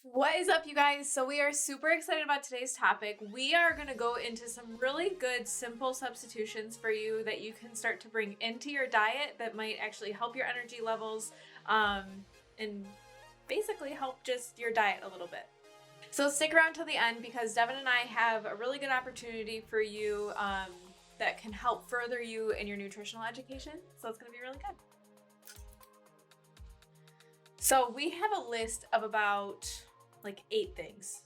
What is up, you guys? So we are super excited about today's topic. We are going to go into some really good, simple substitutions for you that you can start to bring into your diet that might actually help your energy levels and basically help just your diet a little bit. So stick around till the end because Devin and I have a really good opportunity for you that can help further you in your nutritional education. So it's going to be really good. So we have a list of about like 8 things.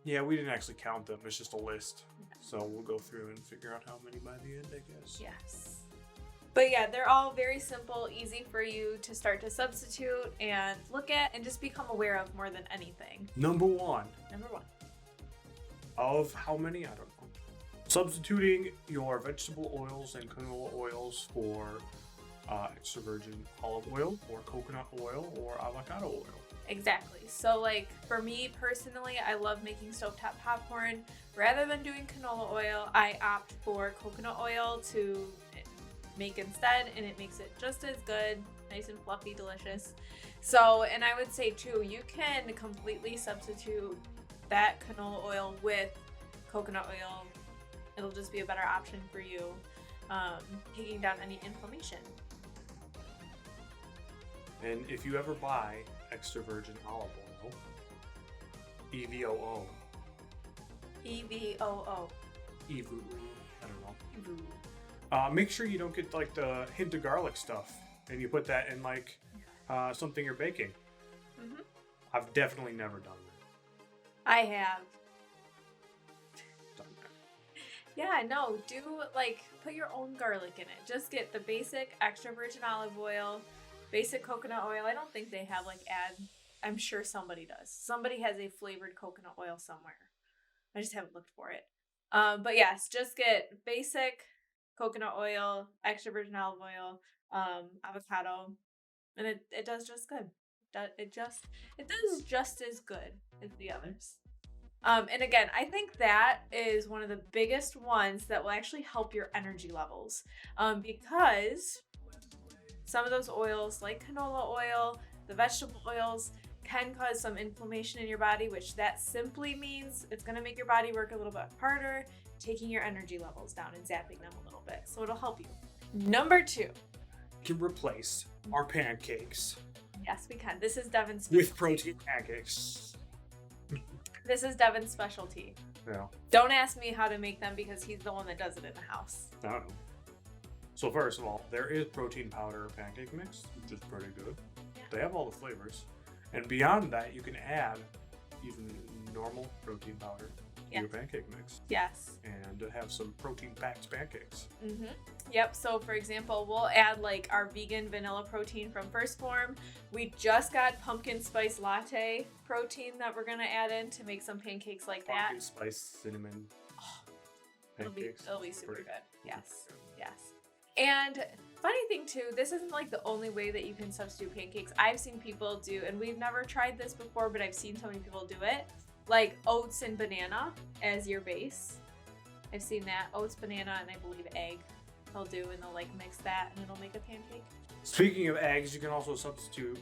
Yeah, we didn't actually count them. It's just a list. So we'll go through and figure out how many by the end, I guess. Yes. But yeah, they're all very simple, easy for you to start to substitute and look at and just become aware of more than anything. Number one. Number 1. Of how many? I don't know. Substituting your vegetable oils and canola oils for extra virgin olive oil or coconut oil or avocado oil. Exactly. So like for me personally, I love making stovetop popcorn. Rather than doing canola oil, I opt for coconut oil to make instead, and it makes it just as good, nice and fluffy, delicious. So, and I would say too, you can completely substitute that canola oil with coconut oil. It'll just be a better option for you, taking down any inflammation. And if you ever buy extra virgin olive oil, EVOO. EVOO. EVOO. I don't know. Make sure you don't get like the hint of garlic stuff and you put that in like something you're baking. Mm-hmm. I've definitely never done that. I have. Done that. Yeah, no, do like put your own garlic in it. Just get the basic extra virgin olive oil, basic coconut oil. I don't think they have like I'm sure somebody does. Somebody has a flavored coconut oil somewhere. I just haven't looked for it. But yes, just get basic coconut oil, extra virgin olive oil, avocado, and it does just good. It does just as good as the others. And again, I think that is one of the biggest ones that will actually help your energy levels, because some of those oils, like canola oil, the vegetable oils, can cause some inflammation in your body, which that simply means it's going to make your body work a little bit harder, taking your energy levels down and zapping them a little bit. So it'll help you. Number 2. Can replace our pancakes. Yes, we can. This is Devin's with protein pancakes. This is Devin's specialty. Yeah. Don't ask me how to make them because he's the one that does it in the house. I don't know. So first of all, there is protein powder pancake mix, which is pretty good. Yeah. They have all the flavors. And beyond that, you can add even normal protein powder to your pancake mix. Yes. And have some protein-packed pancakes. Mm-hmm. Yep. So for example, we'll add like our vegan vanilla protein from First Form. We just got pumpkin spice latte protein that we're gonna add in to make some pancakes like that. Pumpkin spice cinnamon pancakes. It'll be super good. Yes. Yes. And funny thing too, this isn't like the only way that you can substitute pancakes. I've seen people do, and we've never tried this before, but I've seen so many people do it, like oats and banana as your base. I've seen that, oats, banana, and I believe egg they'll do, and they'll like mix that and it'll make a pancake. Speaking of eggs, you can also substitute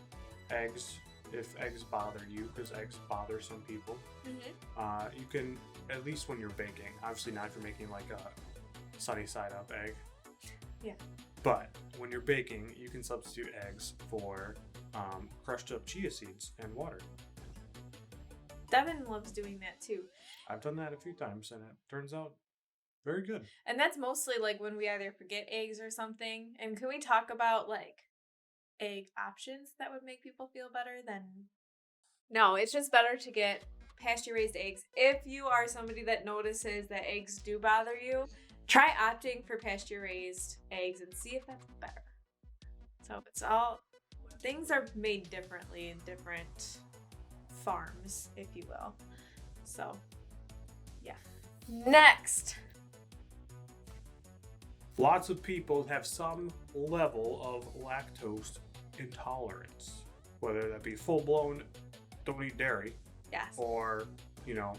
eggs if eggs bother you, because eggs bother some people. Mm-hmm. You can, at least when you're baking, obviously not if you're making like a sunny side up egg. Yeah. But when you're baking, you can substitute eggs for crushed up chia seeds and water. Devin loves doing that too. I've done that a few times and it turns out very good. And that's mostly like when we either forget eggs or something. And can we talk about like egg options that would make people feel better than... No, it's just better to get pasture-raised eggs. If you are somebody that notices that eggs do bother you, try opting for pasture-raised eggs and see if that's better. So it's all... Things are made differently in different farms, if you will. So, yeah. Next. Lots of people have some level of lactose intolerance, whether that be full-blown don't eat dairy. Yes. Or, you know,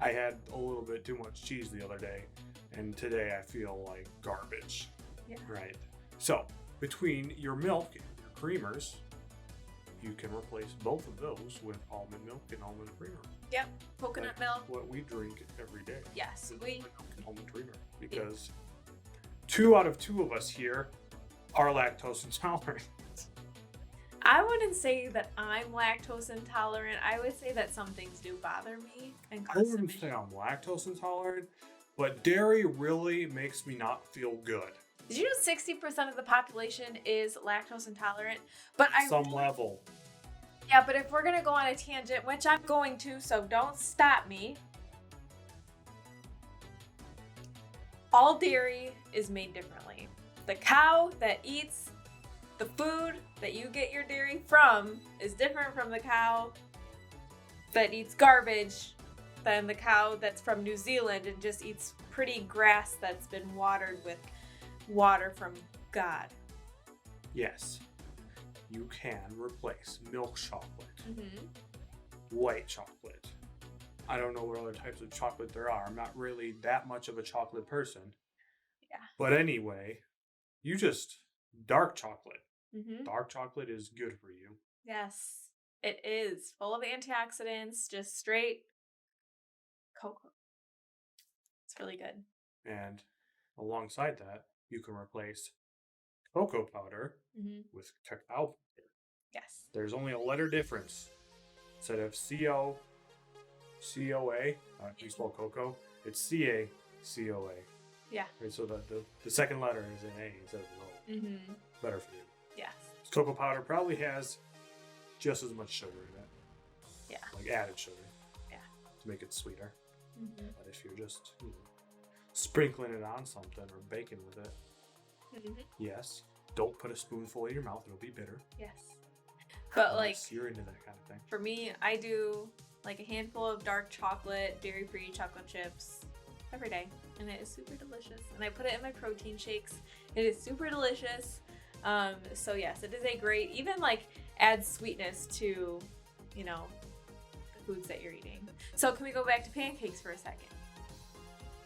I had a little bit too much cheese the other day, and today I feel like garbage. Yeah. Right. So, between your milk, your creamers, you can replace both of those with almond milk and almond creamer. Yep, coconut milk. What we drink every day. Yes, we milk and almond creamer, because 2 out of 2 of us here are lactose intolerant. I wouldn't say that I'm lactose intolerant. I would say that some things do bother me and I cause wouldn't say I'm lactose intolerant, but dairy really makes me not feel good. Did you know 60% of the population is lactose intolerant? But Some level. Yeah, but if we're gonna go on a tangent, which I'm going to, so don't stop me. All dairy is made differently. The cow that eats the food that you get your dairy from is different from the cow that eats garbage than the cow that's from New Zealand and just eats pretty grass that's been watered with water from God. Yes, you can replace milk chocolate, Mm-hmm. white chocolate. I don't know what other types of chocolate there are. I'm not really that much of a chocolate person. Yeah. But anyway, dark chocolate. Mm-hmm. Dark chocolate is good for you. Yes, it is full of antioxidants, just straight cocoa. It's really good. And alongside that, you can replace cocoa powder Mm-hmm. with cacao powder. Yes. There's only a letter difference. Instead of COA, you spell cocoa, it's CACOA. Yeah. Right, so the second letter is an A instead of an O. Mm-hmm. Better for you. Yes. Cocoa powder probably has just as much sugar in it. Yeah. Like added sugar. Yeah. To make it sweeter. Mm-hmm. But if you're just sprinkling it on something or baking with it, Mm-hmm. yes. Don't put a spoonful in your mouth; it'll be bitter. Yes. But Unless you're into that kind of thing. For me, I do like a handful of dark chocolate, dairy-free chocolate chips every day, and it is super delicious. And I put it in my protein shakes. It is super delicious. So yes, it is a great, even like adds sweetness to, the foods that you're eating. So can we go back to pancakes for a second?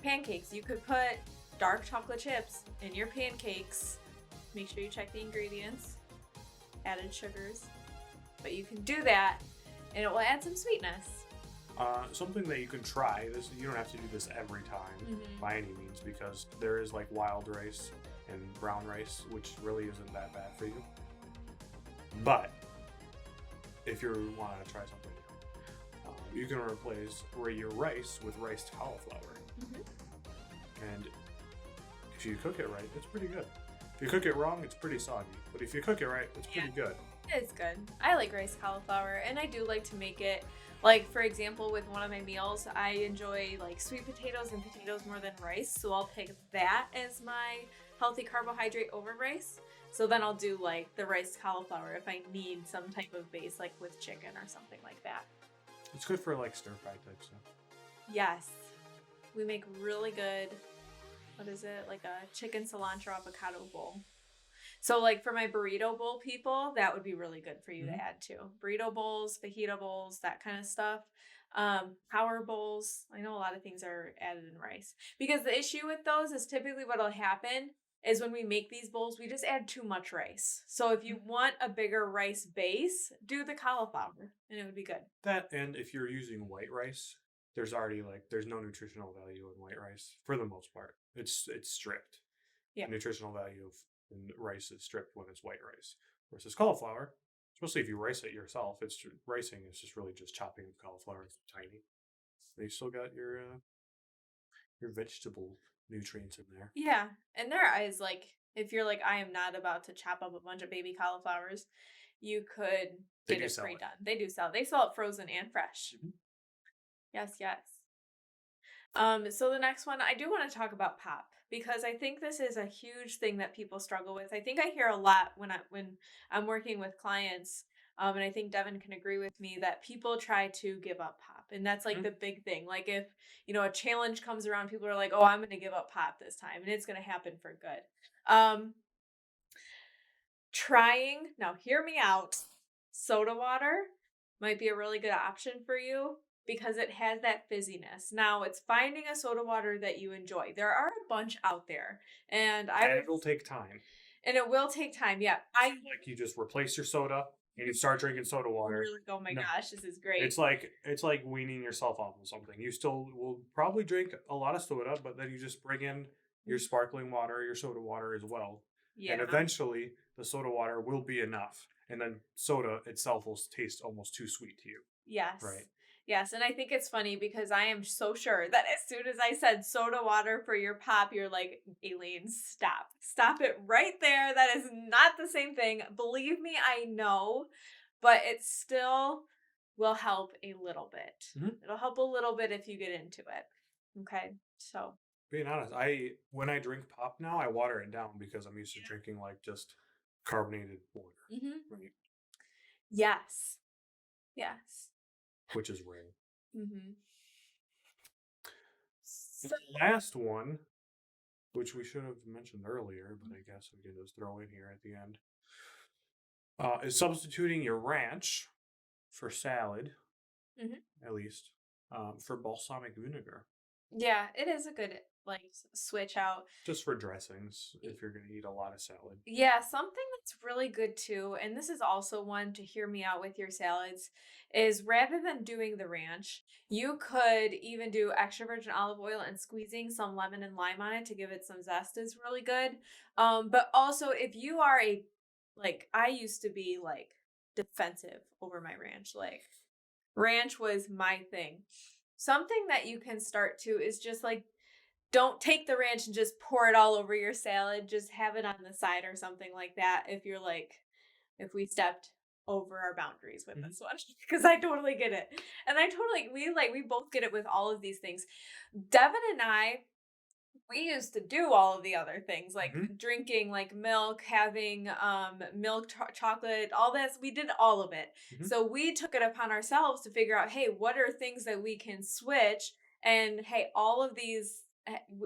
Pancakes, you could put dark chocolate chips in your pancakes. Make sure you check the ingredients, added sugars, but you can do that and it will add some sweetness. Something that you can try, this you don't have to do this every time by any means, because there is like wild rice and brown rice, which really isn't that bad for you. But if you want to try something new, you can replace your rice with riced cauliflower. And if you cook it right, it's pretty good. If you cook it wrong, it's pretty soggy. But if you cook it right, it's pretty good. It's good. I like rice cauliflower, and I do like to make it, like, for example, with one of my meals, I enjoy like sweet potatoes and potatoes more than rice, so I'll pick that as my healthy carbohydrate over rice. So then I'll do like the rice cauliflower if I need some type of base, like with chicken or something like that. It's good for like stir fry type stuff. Yes. We make really good, what is it? Like a chicken cilantro avocado bowl. So like for my burrito bowl people, that would be really good for you to add to. Burrito bowls, fajita bowls, that kind of stuff. Power bowls. I know a lot of things are added in rice. Because the issue with those is typically what'll happen is when we make these bowls, we just add too much rice. So if you want a bigger rice base, do the cauliflower and it would be good. That, and if you're using white rice, there's no nutritional value in white rice for the most part. It's stripped. Yeah. Nutritional value in rice is stripped when it's white rice. Versus cauliflower, especially if you rice it yourself, ricing is just really just chopping the cauliflower tiny. But you still got your vegetable nutrients in there. Yeah, and there is like, if you're like, I am not about to chop up a bunch of baby cauliflowers, you could get it pre-done. They do sell. They sell it frozen and fresh. Yes, yes. So the next one, I do want to talk about pop, because I think this is a huge thing that people struggle with. I think I hear a lot when I'm working with clients, and I think Devin can agree with me, that people try to give up pop, and that's like the big thing. Like if a challenge comes around, people are like, "Oh, I'm going to give up pop this time, and it's going to happen for good." Now, hear me out. Soda water might be a really good option for you, because it has that fizziness. Now, it's finding a soda water that you enjoy. There are a bunch out there, and it will take time. And it will take time, yeah. Like you just replace your soda and you start drinking soda water. You're like, oh my No. gosh, this is great. It's like weaning yourself off of something. You still will probably drink a lot of soda, but then you just bring in your sparkling water, your soda water as well. Yeah. And eventually the soda water will be enough. And then soda itself will taste almost too sweet to you. Yes. Right. Yes, and I think it's funny because I am so sure that as soon as I said soda water for your pop, you're like, Aileen, stop. Stop it right there. That is not the same thing. Believe me, I know, but it still will help a little bit. Mhm. It'll help a little bit if you get into it. Okay, so. Being honest, when I drink pop now, I water it down because I'm used to drinking like just carbonated water. Right. Yes. Yes. Which is rare. So, the last one, which we should have mentioned earlier, but I guess we can just throw in here at the end, is substituting your ranch for salad, at least, for balsamic vinegar. Yeah, it is a good switch out. Just for dressings, if you're going to eat a lot of salad. Yeah, something that's really good too, and this is also one to hear me out with your salads, is rather than doing the ranch, you could even do extra virgin olive oil and squeezing some lemon and lime on it to give it some zest is really good. But also if you are I used to be defensive over my ranch. Ranch was my thing. Something that you can start to is just don't take the ranch and just pour it all over your salad. Just have it on the side or something like that. If you're if we stepped over our boundaries with this one, because I totally get it. And we both get it with all of these things. Devin and I, we used to do all of the other things drinking milk, having milk chocolate, all this. We did all of it. So we took it upon ourselves to figure out, hey, what are things that we can switch? And hey, all of these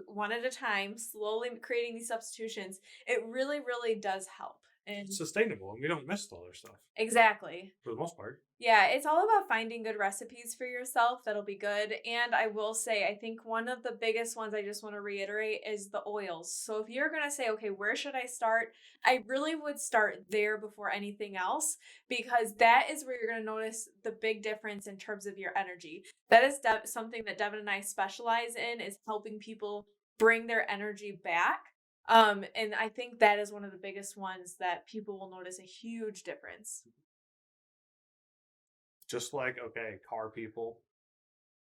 one at a time, slowly creating these substitutions, it really, really does help. And it's sustainable, and we don't miss the other stuff. Exactly. For the most part. Yeah, it's all about finding good recipes for yourself that'll be good. And I will say, I think one of the biggest ones I just want to reiterate is the oils. So if you're going to say, okay, where should I start? I really would start there before anything else, because that is where you're going to notice the big difference in terms of your energy. That is something that Devin and I specialize in, is helping people bring their energy back. And I think that is one of the biggest ones that people will notice a huge difference. Just car people,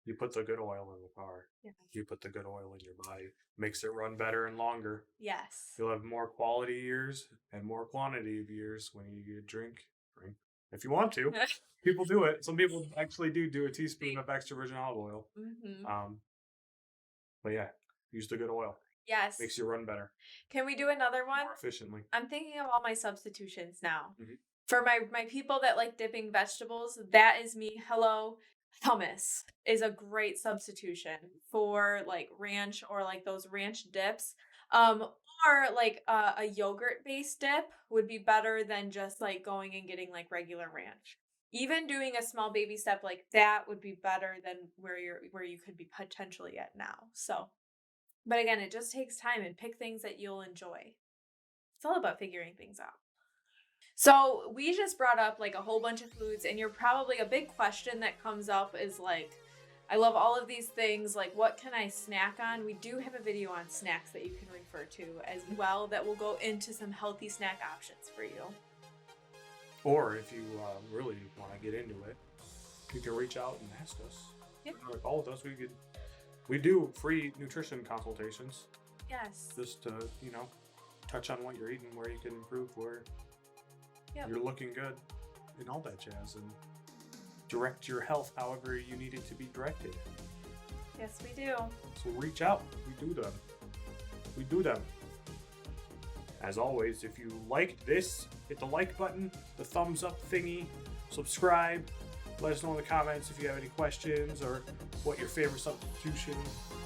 you put the good oil in the car. Yeah. You put the good oil in your body. Makes it run better and longer. Yes. You'll have more quality years and more quantity of years when you drink. If you want to. People do it. Some people actually do a teaspoon of extra virgin olive oil. But yeah, use the good oil. Yes. Makes you run better. Can we do another one? More efficiently. I'm thinking of all my substitutions now. For my people that like dipping vegetables, that is me. Hello. Hummus is a great substitution for ranch or those ranch dips. Or a yogurt based dip would be better than just going and getting regular ranch. Even doing a small baby step like that would be better than where you could be potentially at now. So, but again, it just takes time, and pick things that you'll enjoy. It's all about figuring things out. So we just brought up a whole bunch of foods, and you're probably, a big question that comes up is I love all of these things. What can I snack on? We do have a video on snacks that you can refer to as well that will go into some healthy snack options for you. Or if you really want to get into it, you can reach out and ask us. Yep. Call with us. We do free nutrition consultations. Yes. Just to, touch on what you're eating, where you can improve, where you're looking good, and all that jazz, and direct your health however you need it to be directed. Yes, we do. So reach out. We do them. As always, if you liked this, hit the like button, the thumbs up thingy, subscribe. Let us know in the comments if you have any questions or what your favorite substitution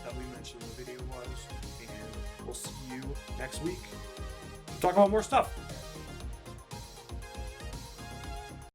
that we mentioned in the video was. And we'll see you next week. Talk about more stuff.